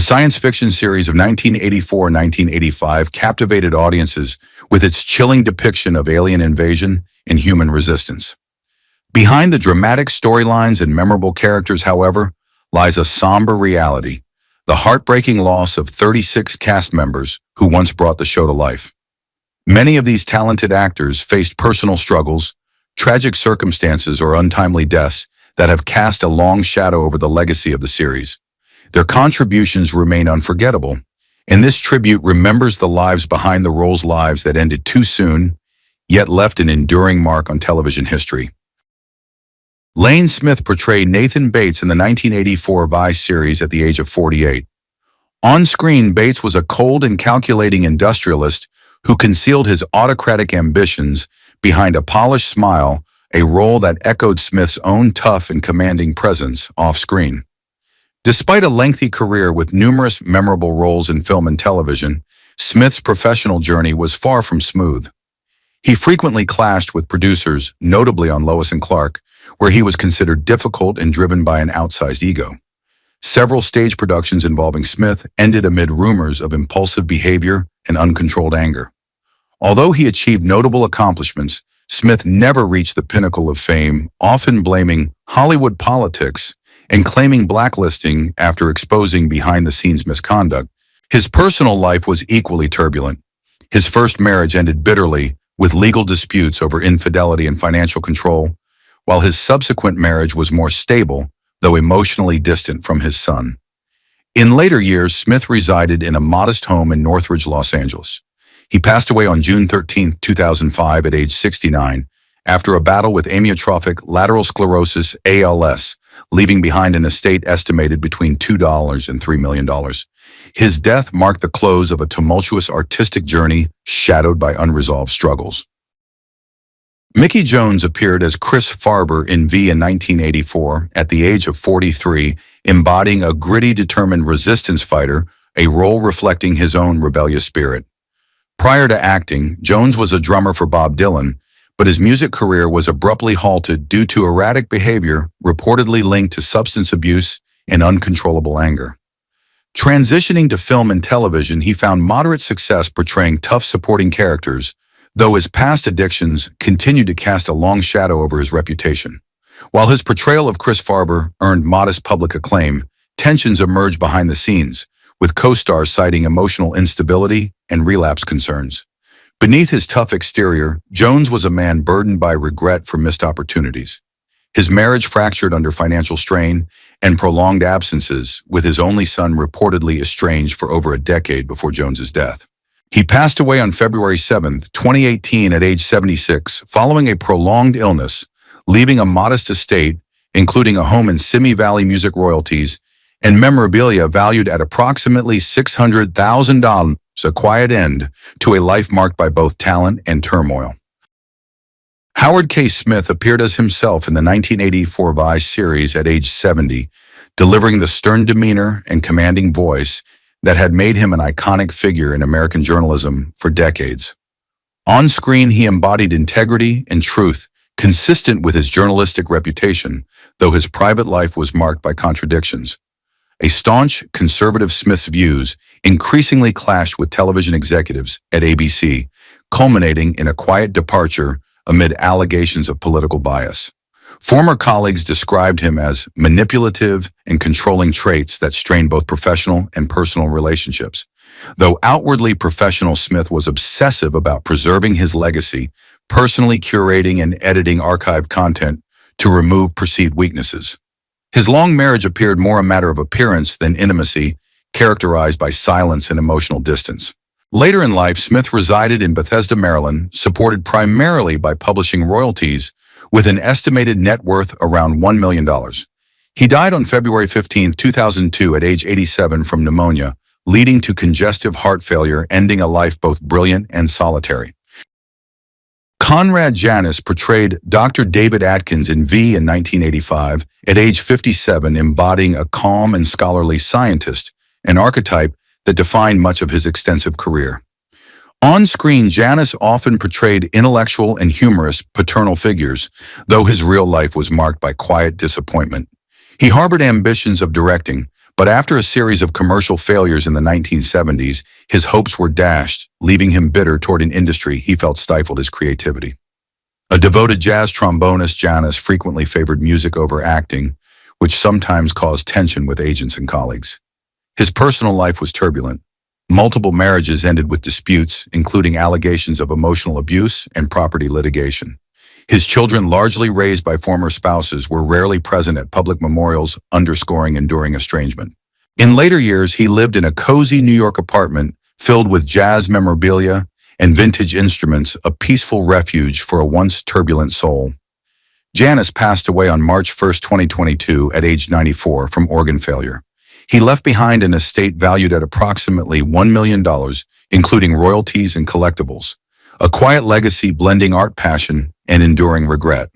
science fiction series of 1984-1985 captivated audiences with its chilling depiction of alien invasion and human resistance. Behind the dramatic storylines and memorable characters, however, lies a somber reality, the heartbreaking loss of 36 cast members who once brought the show to life. Many of these talented actors faced personal struggles, tragic circumstances, or untimely deaths that have cast a long shadow over the legacy of the series. Their contributions remain unforgettable, and this tribute remembers the lives behind the roles, lives that ended too soon, yet left an enduring mark on television history. Lane Smith portrayed Nathan Bates in the 1984 Vice series at the age of 48. On screen, Bates was a cold and calculating industrialist who concealed his autocratic ambitions behind a polished smile, a role that echoed Smith's own tough and commanding presence off-screen. Despite a lengthy career with numerous memorable roles in film and television, Smith's professional journey was far from smooth. He frequently clashed with producers, notably on Lois and Clark, where he was considered difficult and driven by an outsized ego. Several stage productions involving Smith ended amid rumors of impulsive behavior and uncontrolled anger. Although he achieved notable accomplishments, Smith never reached the pinnacle of fame, often blaming Hollywood politics and claiming blacklisting after exposing behind-the-scenes misconduct. His personal life was equally turbulent. His first marriage ended bitterly, with legal disputes over infidelity and financial control, while his subsequent marriage was more stable, though emotionally distant from his son. In later years, Smith resided in a modest home in Northridge, Los Angeles. He passed away on June 13, 2005 at age 69, after a battle with amyotrophic lateral sclerosis, ALS, leaving behind an estate estimated between $2 and $3 million. His death marked the close of a tumultuous artistic journey shadowed by unresolved struggles. Mickey Jones appeared as Chris Farber in V in 1984 at the age of 43, embodying a gritty, determined resistance fighter, a role reflecting his own rebellious spirit. Prior to acting, Jones was a drummer for Bob Dylan, but his music career was abruptly halted due to erratic behavior reportedly linked to substance abuse and uncontrollable anger. Transitioning to film and television, he found moderate success portraying tough supporting characters, though his past addictions continued to cast a long shadow over his reputation. While his portrayal of Chris Farber earned modest public acclaim, tensions emerged behind the scenes, with co-stars citing emotional instability and relapse concerns. Beneath his tough exterior, Jones was a man burdened by regret for missed opportunities. His marriage fractured under financial strain and prolonged absences, with his only son reportedly estranged for over a decade before Jones's death. He passed away on February 7, 2018 at age 76, following a prolonged illness, leaving a modest estate, including a home in Simi Valley music royalties and memorabilia valued at approximately $600,000, a quiet end to a life marked by both talent and turmoil. Howard K. Smith appeared as himself in the 1984 Vice series at age 70, delivering the stern demeanor and commanding voice that had made him an iconic figure in American journalism for decades. On screen, he embodied integrity and truth, consistent with his journalistic reputation, though his private life was marked by contradictions. A staunch conservative, Smith's views increasingly clashed with television executives at ABC, culminating in a quiet departure amid allegations of political bias. Former colleagues described him as manipulative and controlling traits that strained both professional and personal relationships. Though outwardly professional, Smith was obsessive about preserving his legacy, personally curating and editing archived content to remove perceived weaknesses. His long marriage appeared more a matter of appearance than intimacy, characterized by silence and emotional distance. Later in life, Smith resided in Bethesda, Maryland, supported primarily by publishing royalties, with an estimated net worth around $1 million. He died on February 15, 2002 at age 87 from pneumonia, leading to congestive heart failure, ending a life both brilliant and solitary. Conrad Janis portrayed Dr. David Atkins in V in 1985 at age 57, embodying a calm and scholarly scientist, an archetype that defined much of his extensive career. On screen, Janis often portrayed intellectual and humorous paternal figures, though his real life was marked by quiet disappointment. He harbored ambitions of directing, But after a series of commercial failures in the 1970s, his hopes were dashed, leaving him bitter toward an industry he felt stifled his creativity. A devoted jazz trombonist, Janis frequently favored music over acting, which sometimes caused tension with agents and colleagues. His personal life was turbulent. Multiple marriages ended with disputes, including allegations of emotional abuse and property litigation. His children, largely raised by former spouses, were rarely present at public memorials, underscoring enduring estrangement. In later years, he lived in a cozy New York apartment filled with jazz memorabilia and vintage instruments, a peaceful refuge for a once turbulent soul. Janis passed away on March 1, 2022, at age 94 from organ failure. He left behind an estate valued at approximately $1 million, including royalties and collectibles, a quiet legacy blending art passion and enduring regret.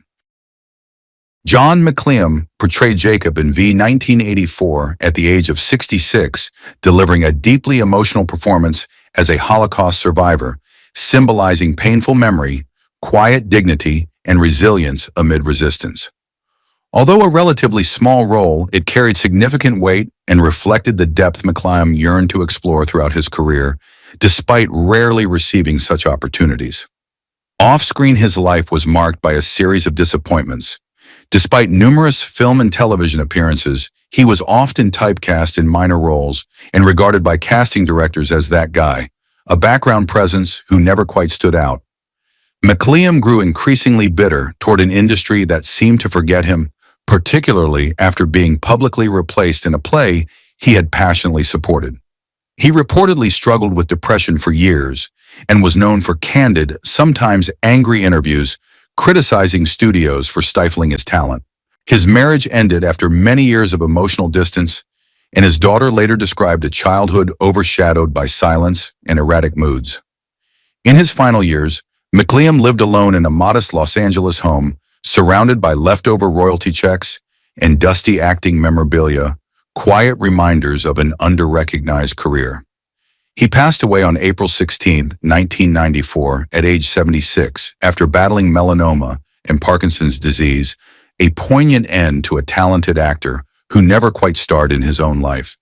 John McLean portrayed Jacob in V 1984 at the age of 66, delivering a deeply emotional performance as a Holocaust survivor, symbolizing painful memory, quiet dignity, and resilience amid resistance. Although a relatively small role, it carried significant weight and reflected the depth McLean yearned to explore throughout his career, despite rarely receiving such opportunities. Off-screen, his life was marked by a series of disappointments. Despite numerous film and television appearances, he was often typecast in minor roles and regarded by casting directors as that guy, a background presence who never quite stood out. McLean grew increasingly bitter toward an industry that seemed to forget him, particularly after being publicly replaced in a play he had passionately supported. He reportedly struggled with depression for years and was known for candid, sometimes angry interviews, criticizing studios for stifling his talent. His marriage ended after many years of emotional distance, and his daughter later described a childhood overshadowed by silence and erratic moods. In his final years, McLean lived alone in a modest Los Angeles home, surrounded by leftover royalty checks and dusty acting memorabilia, quiet reminders of an under-recognized career. He passed away on April 16, 1994, at age 76, after battling melanoma and Parkinson's disease, a poignant end to a talented actor who never quite starred in his own life.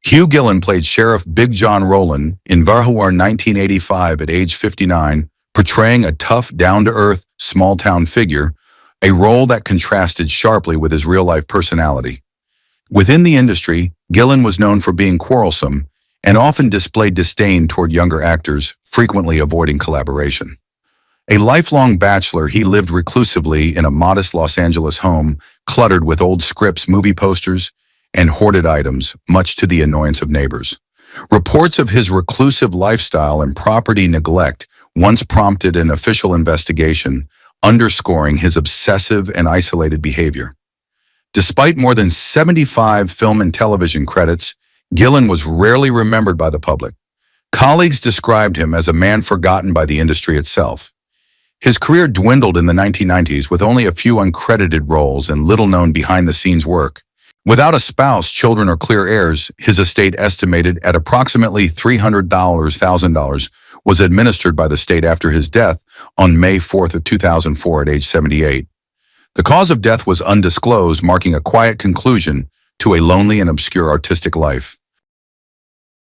Hugh Gillen played Sheriff Big John Rowland in Vahuar 1985 at age 59, portraying a tough, down-to-earth, small-town figure, a role that contrasted sharply with his real-life personality. Within the industry, Gillen was known for being quarrelsome and often displayed disdain toward younger actors, frequently avoiding collaboration. A lifelong bachelor, he lived reclusively in a modest Los Angeles home, cluttered with old scripts, movie posters, and hoarded items, much to the annoyance of neighbors. Reports of his reclusive lifestyle and property neglect once prompted an official investigation, underscoring his obsessive and isolated behavior. Despite more than 75 film and television credits, Gillen was rarely remembered by the public. Colleagues described him as a man forgotten by the industry itself. His career dwindled in the 1990s with only a few uncredited roles and little known behind-the-scenes work. Without a spouse, children, or clear heirs, his estate, estimated at approximately $300,000, was administered by the state after his death on May 4, 2004 at age 78. The cause of death was undisclosed, marking a quiet conclusion to a lonely and obscure artistic life.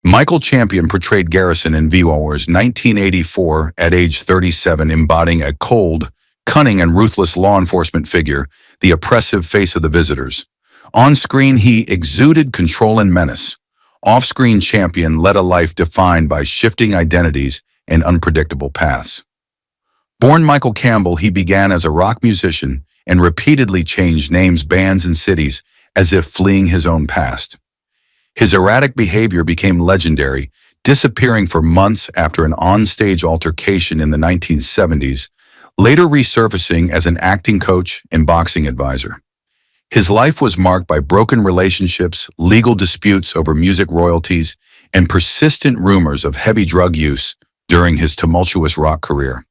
Michael Champion portrayed Garrison in Vahuar's 1984 at age 37, embodying a cold, cunning, and ruthless law enforcement figure, the oppressive face of the visitors. On screen, he exuded control and menace. Off-screen, Champion led a life defined by shifting identities and unpredictable paths. Born Michael Campbell, he began as a rock musician and repeatedly changed names, bands, and cities as if fleeing his own past. His erratic behavior became legendary, disappearing for months after an on-stage altercation in the 1970s, later resurfacing as an acting coach and boxing advisor. His life was marked by broken relationships, legal disputes over music royalties, and persistent rumors of heavy drug use during his tumultuous rock career.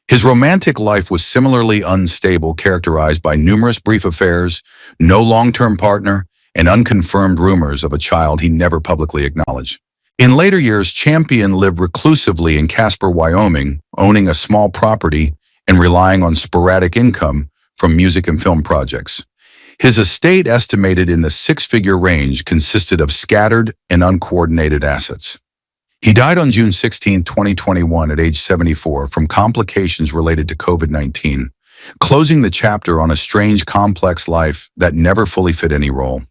His romantic life was similarly unstable, characterized by numerous brief affairs, no long-term partner, and unconfirmed rumors of a child he never publicly acknowledged. In later years, Champion lived reclusively in Casper, Wyoming, owning a small property and relying on sporadic income from music and film projects. His estate, estimated in the six-figure range, consisted of scattered and uncoordinated assets. He died on June 16, 2021 at age 74 from complications related to COVID-19, closing the chapter on a strange, complex life that never fully fit any role.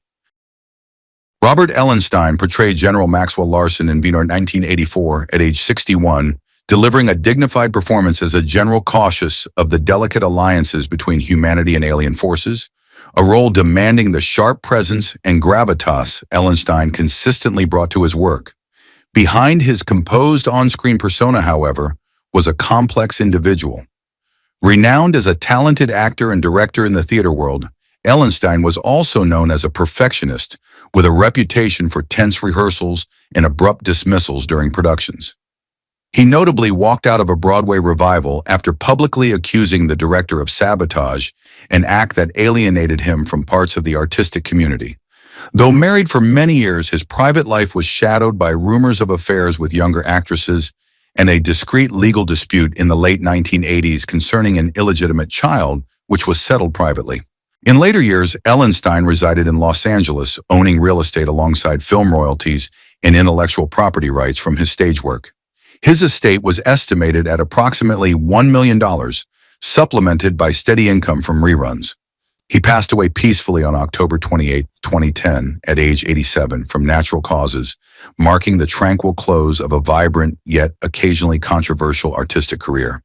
Robert Ellenstein portrayed General Maxwell Larson in Vienna 1984 at age 61, delivering a dignified performance as a general cautious of the delicate alliances between humanity and alien forces, a role demanding the sharp presence and gravitas Ellenstein consistently brought to his work. Behind his composed on-screen persona, however, was a complex individual. Renowned as a talented actor and director in the theater world, Ellenstein was also known as a perfectionist, with a reputation for tense rehearsals and abrupt dismissals during productions. He notably walked out of a Broadway revival after publicly accusing the director of sabotage, an act that alienated him from parts of the artistic community. Though married for many years, his private life was shadowed by rumors of affairs with younger actresses and a discreet legal dispute in the late 1980s concerning an illegitimate child, which was settled privately. In later years, Ellenstein resided in Los Angeles, owning real estate alongside film royalties and intellectual property rights from his stage work. His estate was estimated at approximately $1 million, supplemented by steady income from reruns. He passed away peacefully on October 28, 2010, at age 87 from natural causes, marking the tranquil close of a vibrant yet occasionally controversial artistic career.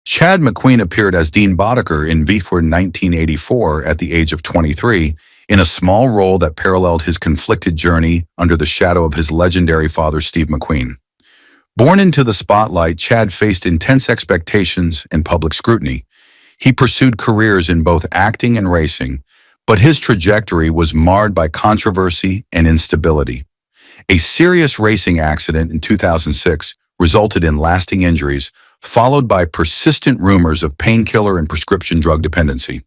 Chad McQueen appeared as Dean Boddicker in V for 1984 at the age of 23, in a small role that paralleled his conflicted journey under the shadow of his legendary father, Steve McQueen. Born into the spotlight, Chad faced intense expectations and public scrutiny. He pursued careers in both acting and racing, but his trajectory was marred by controversy and instability. A serious racing accident in 2006 resulted in lasting injuries, followed by persistent rumors of painkiller and prescription drug dependency.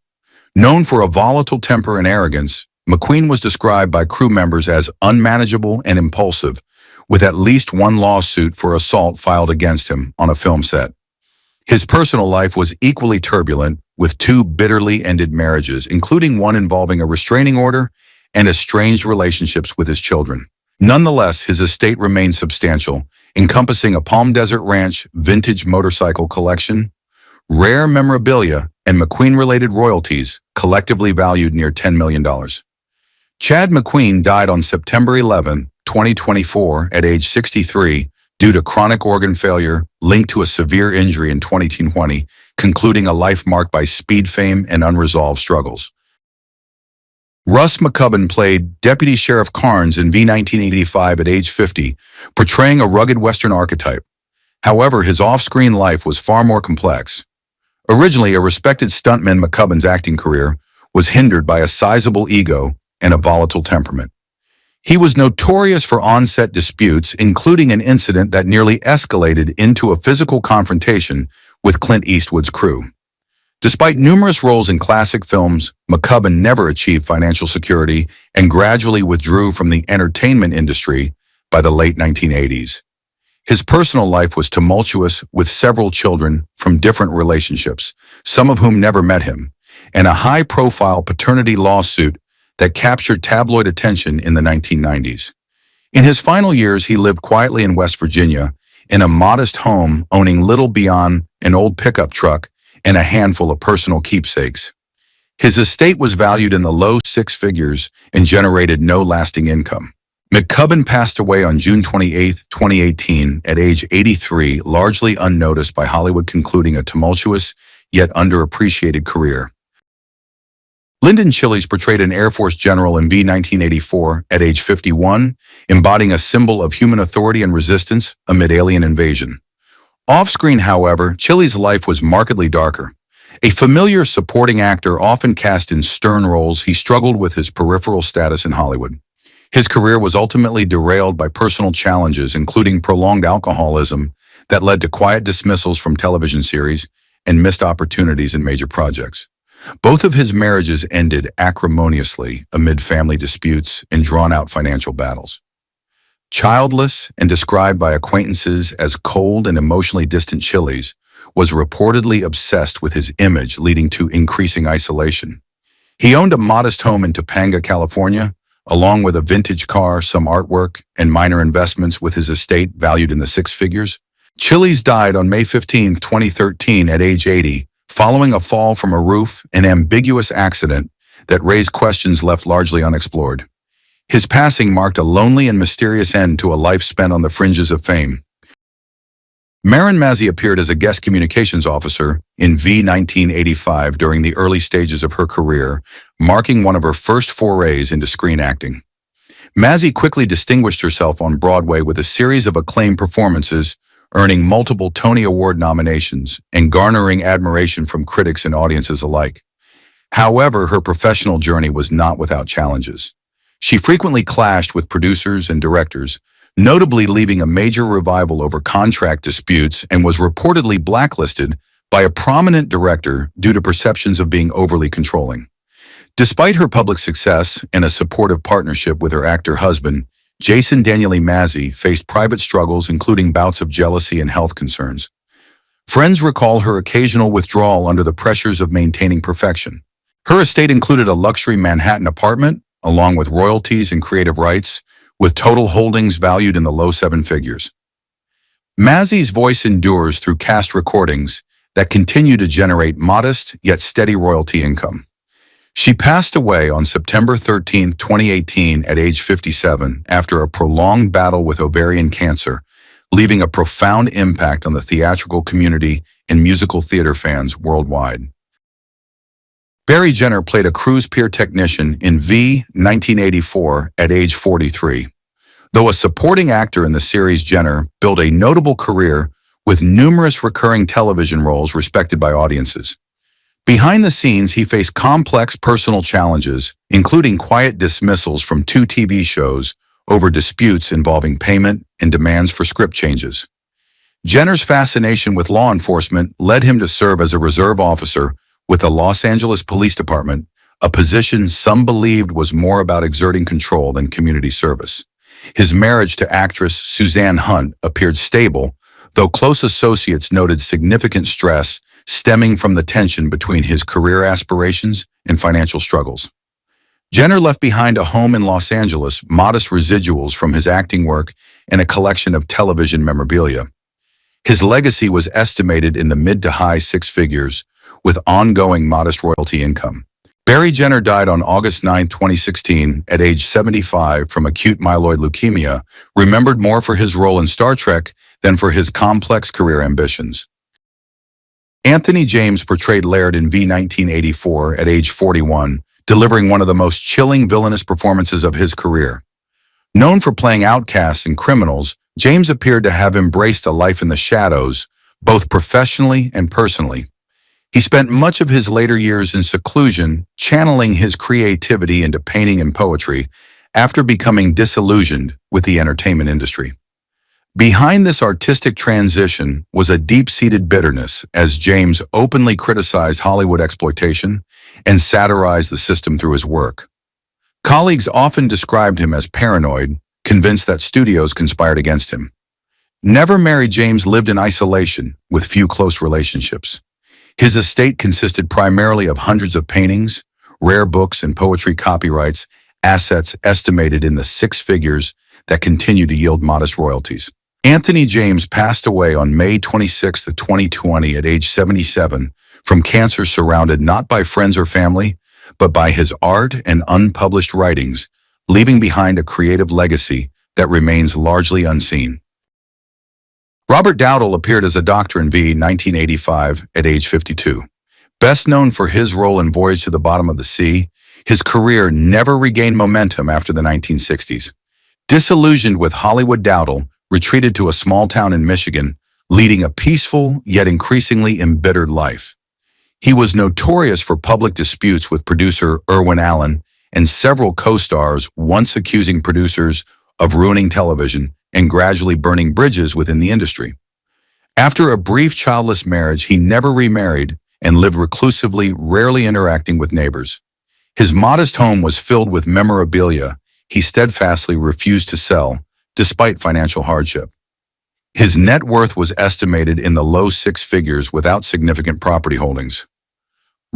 Known for a volatile temper and arrogance, McQueen was described by crew members as unmanageable and impulsive, with at least one lawsuit for assault filed against him on a film set. His personal life was equally turbulent, with two bitterly ended marriages, including one involving a restraining order and estranged relationships with his children. Nonetheless, his estate remained substantial, encompassing a Palm Desert Ranch vintage motorcycle collection, rare memorabilia, and McQueen-related royalties, collectively valued near $10 million. Chad McQueen died on September 11, 2024, at age 63, due to chronic organ failure linked to a severe injury in 2020, concluding a life marked by speed fame and unresolved struggles. Russ McCubbin played Deputy Sheriff Carnes in V 1985 at age 50, portraying a rugged Western archetype. However, his off-screen life was far more complex. Originally a respected stuntman, McCubbin's acting career was hindered by a sizable ego and a volatile temperament. He was notorious for on-set disputes, including an incident that nearly escalated into a physical confrontation with Clint Eastwood's crew. Despite numerous roles in classic films, McCubbin never achieved financial security and gradually withdrew from the entertainment industry by the late 1980s. His personal life was tumultuous, with several children from different relationships, some of whom never met him, and a high-profile paternity lawsuit that captured tabloid attention in the 1990s. In his final years, he lived quietly in West Virginia, in a modest home owning little beyond an old pickup truck and a handful of personal keepsakes. His estate was valued in the low six figures and generated no lasting income. McCubbin passed away on June 28, 2018, at age 83, largely unnoticed by Hollywood, concluding a tumultuous yet underappreciated career. Lyndon Chiles portrayed an Air Force general in V 1984 at age 51, embodying a symbol of human authority and resistance amid alien invasion. Off-screen, however, Chiles' life was markedly darker. A familiar supporting actor often cast in stern roles, he struggled with his peripheral status in Hollywood. His career was ultimately derailed by personal challenges, including prolonged alcoholism that led to quiet dismissals from television series and missed opportunities in major projects. Both of his marriages ended acrimoniously amid family disputes and drawn-out financial battles. Childless and described by acquaintances as cold and emotionally distant, Chiles was reportedly obsessed with his image, leading to increasing isolation. He owned a modest home in Topanga, California, along with a vintage car, some artwork, and minor investments with his estate valued in the six figures. Chiles died on May 15, 2013 at age 80, following a fall from a roof, an ambiguous accident that raised questions left largely unexplored. His passing marked a lonely and mysterious end to a life spent on the fringes of fame. Marin Mazzie appeared as a guest communications officer in V 1985 during the early stages of her career, marking one of her first forays into screen acting. Mazzie quickly distinguished herself on Broadway with a series of acclaimed performances, earning multiple Tony Award nominations and garnering admiration from critics and audiences alike. However, her professional journey was not without challenges. She frequently clashed with producers and directors, notably leaving a major revival over contract disputes, and was reportedly blacklisted by a prominent director due to perceptions of being overly controlling. Despite her public success and a supportive partnership with her actor husband, Jason Daniele Mazzie faced private struggles, including bouts of jealousy and health concerns. Friends recall her occasional withdrawal under the pressures of maintaining perfection. Her estate included a luxury Manhattan apartment, along with royalties and creative rights, with total holdings valued in the low seven figures. Mazzie's voice endures through cast recordings that continue to generate modest yet steady royalty income. She passed away on September 13, 2018 at age 57 after a prolonged battle with ovarian cancer, leaving a profound impact on the theatrical community and musical theater fans worldwide. Barry Jenner played a cruise pier technician in V 1984 at age 43. Though a supporting actor in the series, Jenner built a notable career with numerous recurring television roles respected by audiences. Behind the scenes, he faced complex personal challenges, including quiet dismissals from 2 TV shows over disputes involving payment and demands for script changes. Jenner's fascination with law enforcement led him to serve as a reserve officer with the Los Angeles Police Department, a position some believed was more about exerting control than community service. His marriage to actress Suzanne Hunt appeared stable, though close associates noted significant stress stemming from the tension between his career aspirations and financial struggles. Jenner left behind a home in Los Angeles, modest residuals from his acting work, and a collection of television memorabilia. His legacy was estimated in the mid to high six figures, with ongoing modest royalty income. Barry Jenner died on August 9, 2016, at age 75 from acute myeloid leukemia, remembered more for his role in Star Trek than for his complex career ambitions. Anthony James portrayed Laird in V 1984 at age 41, delivering one of the most chilling villainous performances of his career. Known for playing outcasts and criminals, James appeared to have embraced a life in the shadows, both professionally and personally. He spent much of his later years in seclusion, channeling his creativity into painting and poetry, after becoming disillusioned with the entertainment industry. Behind this artistic transition was a deep-seated bitterness, as James openly criticized Hollywood exploitation and satirized the system through his work. Colleagues often described him as paranoid, convinced that studios conspired against him. Never married, James lived in isolation, with few close relationships. His estate consisted primarily of hundreds of paintings, rare books, and poetry copyrights, assets estimated in the six figures that continue to yield modest royalties. Anthony James passed away on May 26, 2020 at age 77 from cancer, surrounded not by friends or family, but by his art and unpublished writings, leaving behind a creative legacy that remains largely unseen. Robert Dowdle appeared as a doctor in V 1985 at age 52. Best known for his role in Voyage to the Bottom of the Sea, his career never regained momentum after the 1960s. Disillusioned with Hollywood, Dowdle retreated to a small town in Michigan, leading a peaceful yet increasingly embittered life. He was notorious for public disputes with producer Irwin Allen and several co-stars, once accusing producers of ruining television and gradually burning bridges within the industry. After a brief childless marriage, he never remarried and lived reclusively, rarely interacting with neighbors. His modest home was filled with memorabilia he steadfastly refused to sell, despite financial hardship. His net worth was estimated in the low six figures without significant property holdings.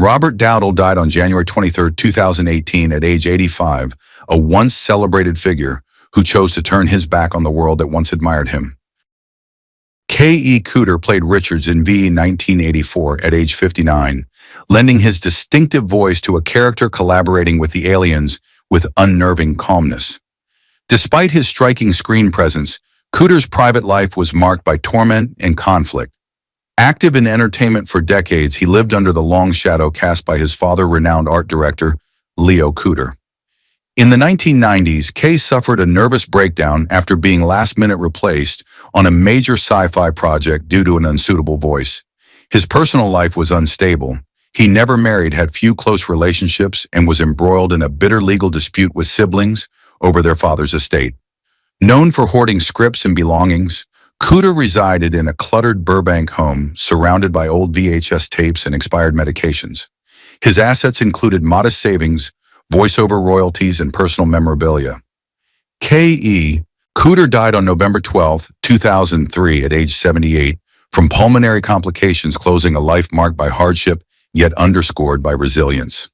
Robert Dowdle died on January 23, 2018 at age 85, a once celebrated figure who chose to turn his back on the world that once admired him. K.E. Cooter played Richards in V 1984 at age 59, lending his distinctive voice to a character collaborating with the aliens with unnerving calmness. Despite his striking screen presence, Cooter's private life was marked by torment and conflict. Active in entertainment for decades, he lived under the long shadow cast by his father, renowned art director Leo Cooter. In the 1990s, Kay suffered a nervous breakdown after being last-minute replaced on a major sci-fi project due to an unsuitable voice. His personal life was unstable. He never married, had few close relationships, and was embroiled in a bitter legal dispute with siblings over their father's estate. Known for hoarding scripts and belongings, Cooter resided in a cluttered Burbank home surrounded by old VHS tapes and expired medications. His assets included modest savings, voiceover royalties, and personal memorabilia. K.E. Cooter died on November 12, 2003 at age 78 from pulmonary complications, closing a life marked by hardship yet underscored by resilience.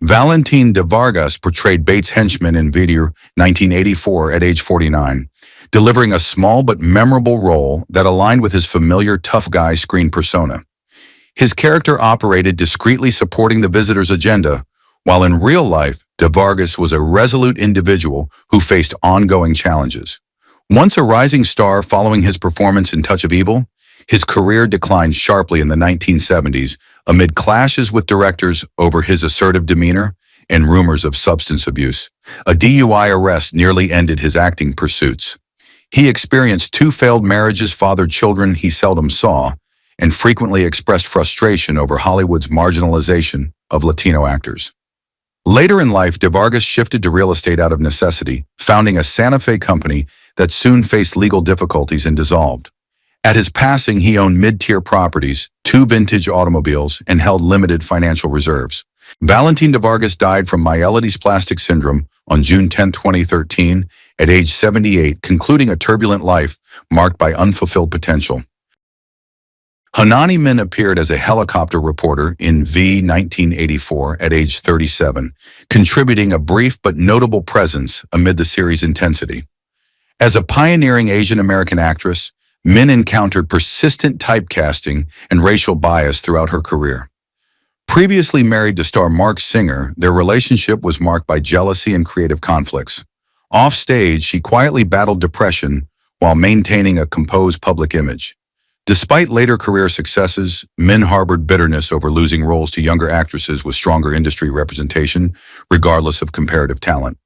Valentin de Vargas portrayed Bates' henchman in Video 1984 at age 49, delivering a small but memorable role that aligned with his familiar tough guy screen persona. His character operated discreetly, supporting the visitor's agenda, while in real life, de Vargas was a resolute individual who faced ongoing challenges. Once a rising star following his performance in Touch of Evil, his career declined sharply in the 1970s amid clashes with directors over his assertive demeanor and rumors of substance abuse. A DUI arrest nearly ended his acting pursuits. He experienced 2 failed marriages, fathered children he seldom saw, and frequently expressed frustration over Hollywood's marginalization of Latino actors. Later in life, de Vargas shifted to real estate out of necessity, founding a Santa Fe company that soon faced legal difficulties and dissolved. At his passing, he owned mid-tier properties, 2 vintage automobiles, and held limited financial reserves. Valentin de Vargas died from myelodysplastic syndrome on June 10, 2013, at age 78, concluding a turbulent life marked by unfulfilled potential. Hanani Min appeared as a helicopter reporter in V 1984 at age 37, contributing a brief but notable presence amid the series' intensity. As a pioneering Asian American actress, Min encountered persistent typecasting and racial bias throughout her career. Previously married to star Mark Singer, their relationship was marked by jealousy and creative conflicts. Off-stage, she quietly battled depression while maintaining a composed public image. Despite later career successes, Min harbored bitterness over losing roles to younger actresses with stronger industry representation, regardless of comparative talent.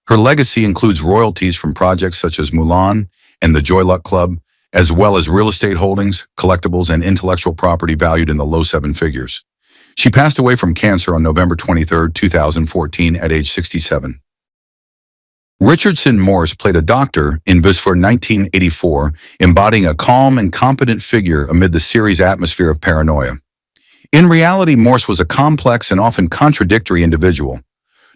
Her legacy includes royalties from projects such as Mulan and the Joy Luck Club, as well as real estate holdings, collectibles, and intellectual property valued in the low 7 figures. She passed away from cancer on November 23, 2014 at age 67. Richardson Morse played a doctor in Vis for 1984, embodying a calm and competent figure amid the series' atmosphere of paranoia. In reality, Morse was a complex and often contradictory individual.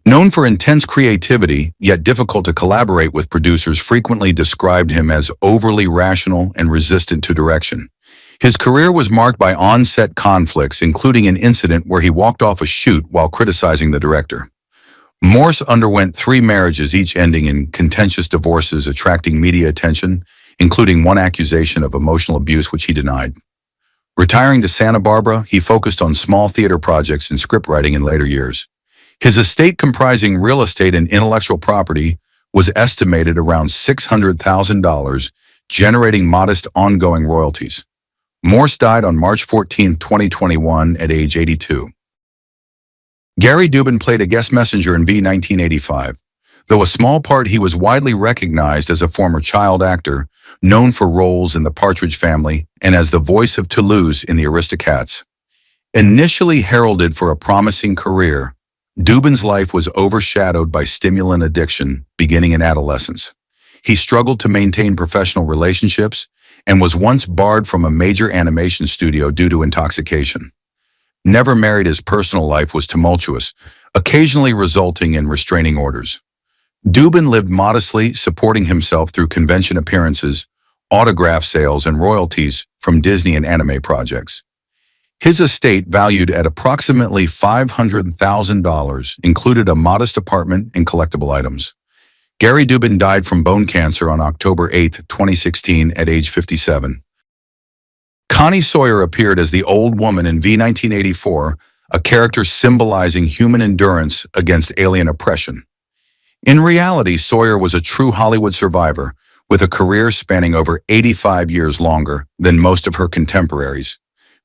Known for intense creativity, yet difficult to collaborate with, producers frequently described him as overly rational and resistant to direction. His career was marked by on-set conflicts, including an incident where he walked off a shoot while criticizing the director. Morse underwent 3 marriages, each ending in contentious divorces, attracting media attention, including one accusation of emotional abuse which he denied. Retiring to Santa Barbara, he focused on small theater projects and scriptwriting in later years. His estate, comprising real estate and intellectual property, was estimated around $600,000, generating modest ongoing royalties. Morse died on March 14, 2021 at age 82. Gary Dubin played a guest messenger in V 1985. Though a small part, he was widely recognized as a former child actor, known for roles in The Partridge Family and as the voice of Toulouse in The Aristocats. Initially heralded for a promising career, Dubin's life was overshadowed by stimulant addiction beginning in adolescence. He struggled to maintain professional relationships and was once barred from a major animation studio due to intoxication. Never married, his personal life was tumultuous, occasionally resulting in restraining orders. Dubin lived modestly, supporting himself through convention appearances, autograph sales, and royalties from Disney and anime projects. His estate, valued at approximately $500,000, included a modest apartment and collectible items. Gary Dubin died from bone cancer on October 8, 2016, at age 57. Connie Sawyer appeared as the old woman in V 1984, a character symbolizing human endurance against alien oppression. In reality, Sawyer was a true Hollywood survivor, with a career spanning over 85 years longer than most of her contemporaries.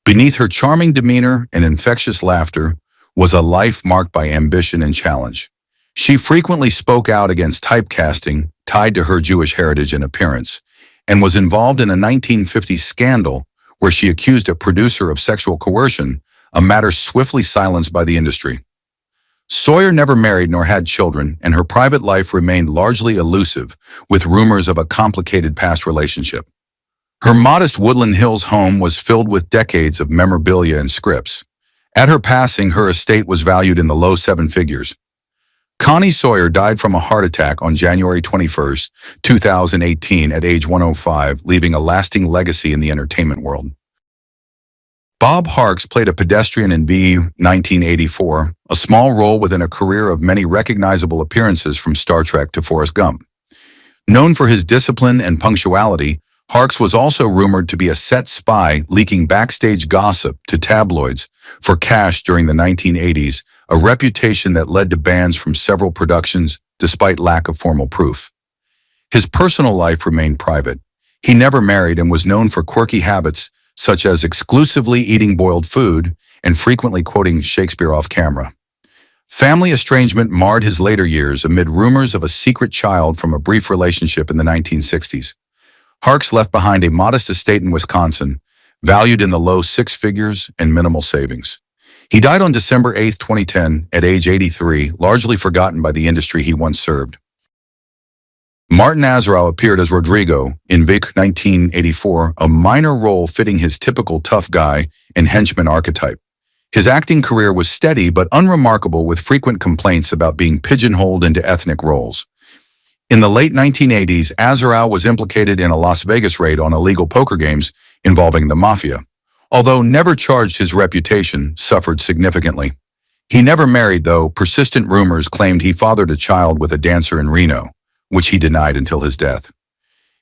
Beneath her charming demeanor and infectious laughter was a life marked by ambition and challenge. She frequently spoke out against typecasting tied to her Jewish heritage and appearance, and was involved in a 1950s scandal where she accused a producer of sexual coercion, a matter swiftly silenced by the industry. Sawyer never married nor had children, and her private life remained largely elusive, with rumors of a complicated past relationship. Her modest Woodland Hills home was filled with decades of memorabilia and scripts. At her passing, her estate was valued in the low seven figures. Connie Sawyer died from a heart attack on January 21, 2018, at age 105, leaving a lasting legacy in the entertainment world. Bob Harks played a pedestrian in V 1984, a small role within a career of many recognizable appearances from Star Trek to Forrest Gump. Known for his discipline and punctuality, Harks was also rumored to be a set spy leaking backstage gossip to tabloids for cash during the 1980s, a reputation that led to bans from several productions despite lack of formal proof. His personal life remained private. He never married and was known for quirky habits such as exclusively eating boiled food and frequently quoting Shakespeare off camera. Family estrangement marred his later years amid rumors of a secret child from a brief relationship in the 1960s. Harks left behind a modest estate in Wisconsin, valued in the low six figures and minimal savings. He died on December 8, 2010, at age 83, largely forgotten by the industry he once served. Martin Azarel appeared as Rodrigo in Vic 1984, a minor role fitting his typical tough guy and henchman archetype. His acting career was steady but unremarkable, with frequent complaints about being pigeonholed into ethnic roles. In the late 1980s, Azarel was implicated in a Las Vegas raid on illegal poker games involving the mafia. Although never charged, his reputation suffered significantly. He never married, though persistent rumors claimed he fathered a child with a dancer in Reno, which he denied until his death.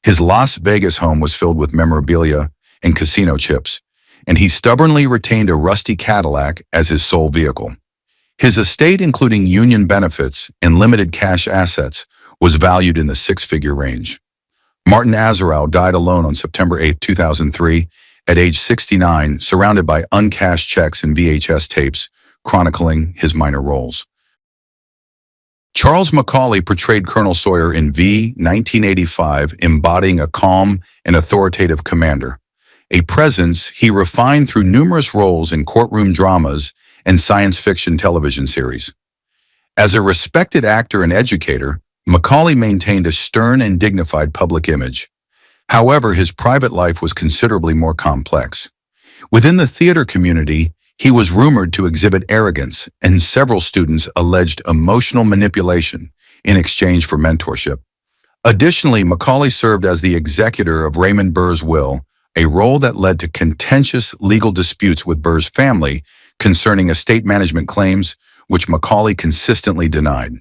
His Las Vegas home was filled with memorabilia and casino chips, and he stubbornly retained a rusty Cadillac as his sole vehicle. His estate, including union benefits and limited cash assets, was valued in the six-figure range. Martin Azarel died alone on September 8, 2003, at age 69, surrounded by uncashed checks and VHS tapes chronicling his minor roles. Charles Macaulay portrayed Colonel Sawyer in V 1985, embodying a calm and authoritative commander, a presence he refined through numerous roles in courtroom dramas and science fiction television series. As a respected actor and educator, Macaulay maintained a stern and dignified public image. However, his private life was considerably more complex. Within the theater community, he was rumored to exhibit arrogance, and several students alleged emotional manipulation in exchange for mentorship. Additionally, Macaulay served as the executor of Raymond Burr's will, a role that led to contentious legal disputes with Burr's family concerning estate management claims, which Macaulay consistently denied.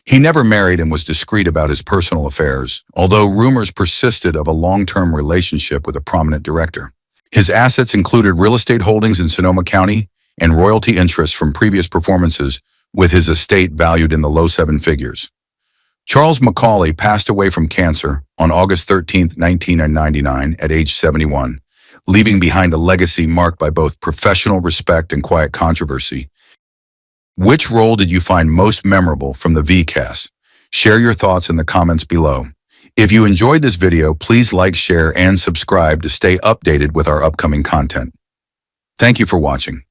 He never married and was discreet about his personal affairs, although rumors persisted of a long-term relationship with a prominent director. His assets included real estate holdings in Sonoma County and royalty interests from previous performances, with his estate valued in the low seven figures. Charles Macaulay passed away from cancer on August 13, 1999, at age 71, leaving behind a legacy marked by both professional respect and quiet controversy. Which role did you find most memorable from the V-cast? Share your thoughts in the comments below. If you enjoyed this video, please like, share, and subscribe to stay updated with our upcoming content. Thank you for watching.